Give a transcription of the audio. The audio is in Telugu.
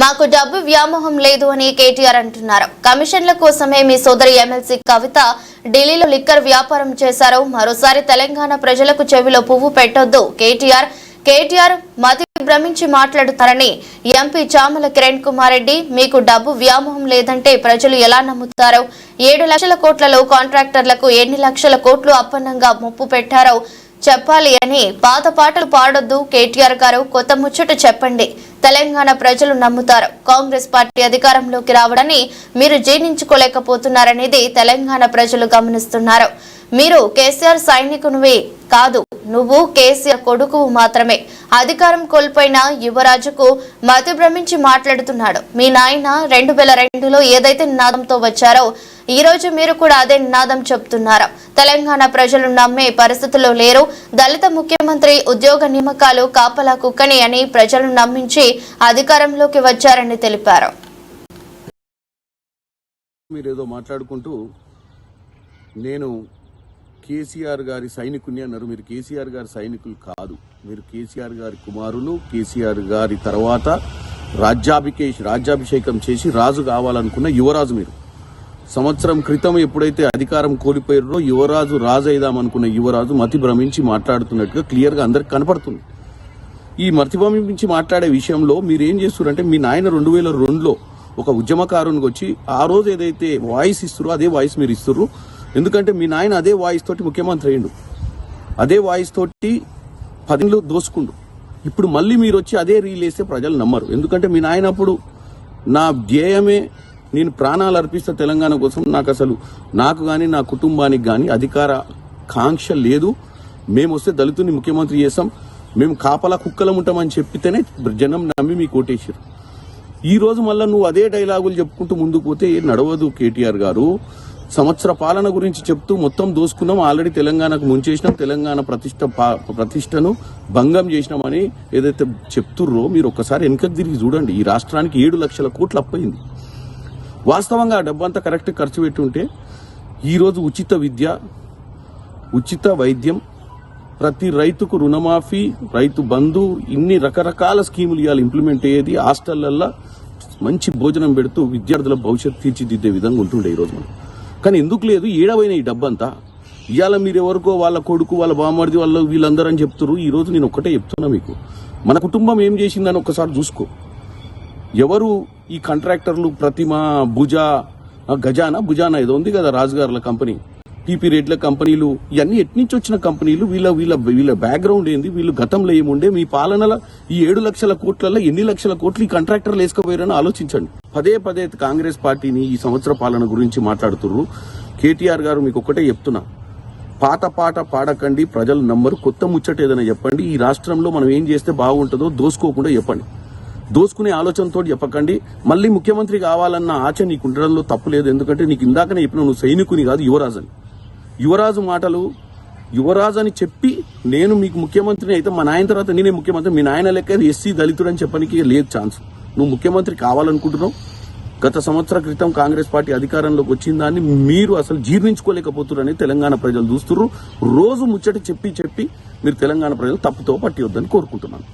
మాకు డబ్బు వ్యామోహం లేదు అని కేటీఆర్ అంటున్నారు. కమిషన్ల కోసమే మీ సోదరి ఎమ్మెల్సీ కవిత ఢిల్లీలో లిక్కర్ వ్యాపారం చేశారు. మరోసారి తెలంగాణ ప్రజలకు చెవిలో పువ్వు పెట్టొద్దు. కేటీఆర్ మతి భ్రమించి మాట్లాడుతారని ఎంపీ చామల కిరణ్ కుమార్ రెడ్డి, మీకు డబ్బు వ్యామోహం లేదంటే ప్రజలు ఎలా నమ్ముతారో, 7 లక్షల కోట్లలో కాంట్రాక్టర్లకు ఎన్ని లక్షల కోట్లు అప్పన్నంగా ముప్పు పెట్టారో చెప్పాలి అని పాత పాటలు పాడొద్దు. కేటీఆర్ గారు కొత్త ముచ్చట చెప్పండి, తెలంగాణ ప్రజలు నమ్ముతారు. కాంగ్రెస్ పార్టీ అధికారంలోకి రావడాన్ని మీరు జీర్ణించుకోలేకపోతున్నారనేది తెలంగాణ ప్రజలు గమనిస్తున్నారు. మీరు కేసీఆర్ సైనికునివి కాదు, నువ్వు కేసీఆర్ కొడుకువు మాత్రమే. అధికారం కోల్పోయిన యువరాజుకు మతి భ్రమించి మాట్లాడుతున్నాడు. మీ నాయన 2002లో ఏదైతే నినాదంతో వచ్చారో ఈ రోజు మీరు కూడా అదే నినాదం చెప్తున్నారు. తెలంగాణ ప్రజలు నమ్మే పరిస్థితుల్లో లేరు. దళిత ముఖ్యమంత్రి, ఉద్యోగ నియామకాలు కాపలా కుక్కని అని ప్రజలను నమ్మించి అధికారంలోకి వచ్చారని తెలిపారు. మీరేదో మాట్లాడుకుంటూ నేను కేసీఆర్ గారి సైనికుని అన్నారు. మీరు కేసీఆర్ గారి సైనికులు కాదు, మీరు కేసీఆర్ గారి కుమారులు. కేసీఆర్ గారి తర్వాత రాజ్యాభిషేకం చేసి రాజు కావాలనుకున్న యువరాజు మీరు. సంవత్సరం క్రితం ఎప్పుడైతే అధికారం కోల్పోయారో యువరాజు రాజు అయిదామనుకున్న యువరాజు మతి భ్రమించి మాట్లాడుతున్నట్టుగా క్లియర్గా అందరికి కనపడుతుంది. ఈ మతి భ్రమించి మాట్లాడే విషయంలో మీరేం చేస్తున్నారంటే, మీ నాయన 2002లో ఒక ఉద్యమకారునికి వచ్చి ఆ రోజు ఏదైతే వాయిస్ ఇస్తురో అదే వాయిస్ మీరు ఇస్తుర్రు. ఎందుకంటే మీ నాయన అదే వాయిస్ తోటి ముఖ్యమంత్రి అయ్యిండు, అదే వాయిస్ తోటి 10 దోసుకుండు. ఇప్పుడు మళ్ళీ మీరు వచ్చి అదే రీల్ వేస్తే ప్రజలు నమ్మరు. ఎందుకంటే మీ నాయన అప్పుడు నా ధ్యేయమే నేను ప్రాణాలు అర్పిస్తా తెలంగాణ కోసం, నాకు కానీ నా కుటుంబానికి కానీ అధికార కాంక్ష లేదు, మేము వస్తే దళితుని ముఖ్యమంత్రి చేస్తాం, మేము కాపలా కుక్కలం ఉంటామని చెప్పితేనే జనం నమ్మి మీకు ఓటేసారు. ఈ రోజు మళ్ళీ నువ్వు అదే డైలాగులు చెప్పుకుంటూ ముందుకు పోతే నడవదు. కేటీఆర్ గారు సంవత్సర పాలన గురించి చెప్తూ మొత్తం దోసుకున్నాం, ఆల్రెడీ తెలంగాణకు ముంచేసినాం, తెలంగాణ ప్రతిష్టను భంగం చేసినామని ఏదైతే చెప్తుర్రో మీరు ఒక్కసారి వెనకకు తిరిగి చూడండి. ఈ రాష్ట్రానికి 7 లక్షల కోట్లు అప్పయింది. వాస్తవంగా ఆ డబ్బంతా కరెక్ట్ ఖర్చు పెట్టి ఉంటే ఈరోజు ఉచిత విద్య, ఉచిత వైద్యం, ప్రతి రైతుకు రుణమాఫీ, రైతు బంధు, ఇన్ని రకరకాల స్కీములు ఇవాళ ఇంప్లిమెంట్ అయ్యేది. హాస్టళ్లల్లో మంచి భోజనం పెడుతూ విద్యార్థుల భవిష్యత్తు తీర్చిదిద్దే విధంగా ఉంటుండే ఈరోజు మనం. కానీ ఎందుకు లేదు? ఏడవైన ఈ డబ్బంతా ఇవాళ మీరు ఎవరికో వాళ్ళ కొడుకు, వాళ్ళ బామ్మర్ది, వాళ్ళ వీళ్ళందరూ అని చెప్తున్నారు. ఈ రోజు నేను ఒక్కటే చెప్తున్నా, మీకు మన కుటుంబం ఏం చేసిందని ఒక్కసారి చూసుకో. ఎవరు ఈ కాంట్రాక్టర్లు? ప్రతిమ, భుజానా ఏదో ఉంది కదా, రాజుగారుల కంపెనీ, పీపీ రేట్ల కంపెనీలు, ఇవన్నీ ఎట్నుంచి వచ్చిన కంపెనీలు? వీళ్ళ బ్యాక్గ్రౌండ్ ఏంది? వీళ్ళు గతంలో ఏముండే? మీ పాలనలో ఈ 7 లక్షల కోట్లలో ఎన్ని లక్షల కోట్లు ఈ కాంట్రాక్టర్లు వేసుకోపోయారని ఆలోచించండి. పదే కాంగ్రెస్ పార్టీని ఈ సంవత్సర పాలన గురించి మాట్లాడుతున్నారు. కేటీఆర్ గారు మీకు ఒక్కటే చెప్తున్నా, పాత పాట పాడకండి, ప్రజలు నమ్మరు. కొత్త ముచ్చట ఏదైనా చెప్పండి. ఈ రాష్ట్రంలో మనం ఏం చేస్తే బాగుంటుందో దోసుకోకుండా చెప్పండి. దోసుకునే ఆలోచనతో చెప్పకండి. మళ్ళీ ముఖ్యమంత్రి కావాలన్న ఆశ నీకు ఉండడంలో తప్పు లేదు. ఎందుకంటే నీకు ఇందాకనే చెప్పిన, నువ్వు సైనికుని కాదు, యువరాజు అని. యువరాజు మాటలు, యువరాజు అని చెప్పి నేను మీకు ముఖ్యమంత్రిని అయితే మా నాయన తర్వాత నేనే ముఖ్యమంత్రి, మీ నాయన లెక్క ఎస్సీ దళితుడు అని చెప్పడానికి లేదు ఛాన్స్. నువ్వు ముఖ్యమంత్రి కావాలనుకుంటున్నావు. గత సంవత్సర క్రితం కాంగ్రెస్ పార్టీ అధికారంలోకి వచ్చిన దాన్ని మీరు అసలు జీర్ణించుకోలేకపోతున్నారని తెలంగాణ ప్రజలు చూస్తున్నారు. రోజు ముచ్చట చెప్పి మీరు తెలంగాణ ప్రజలు తప్పుతో పట్టివద్దని కోరుకుంటున్నాను.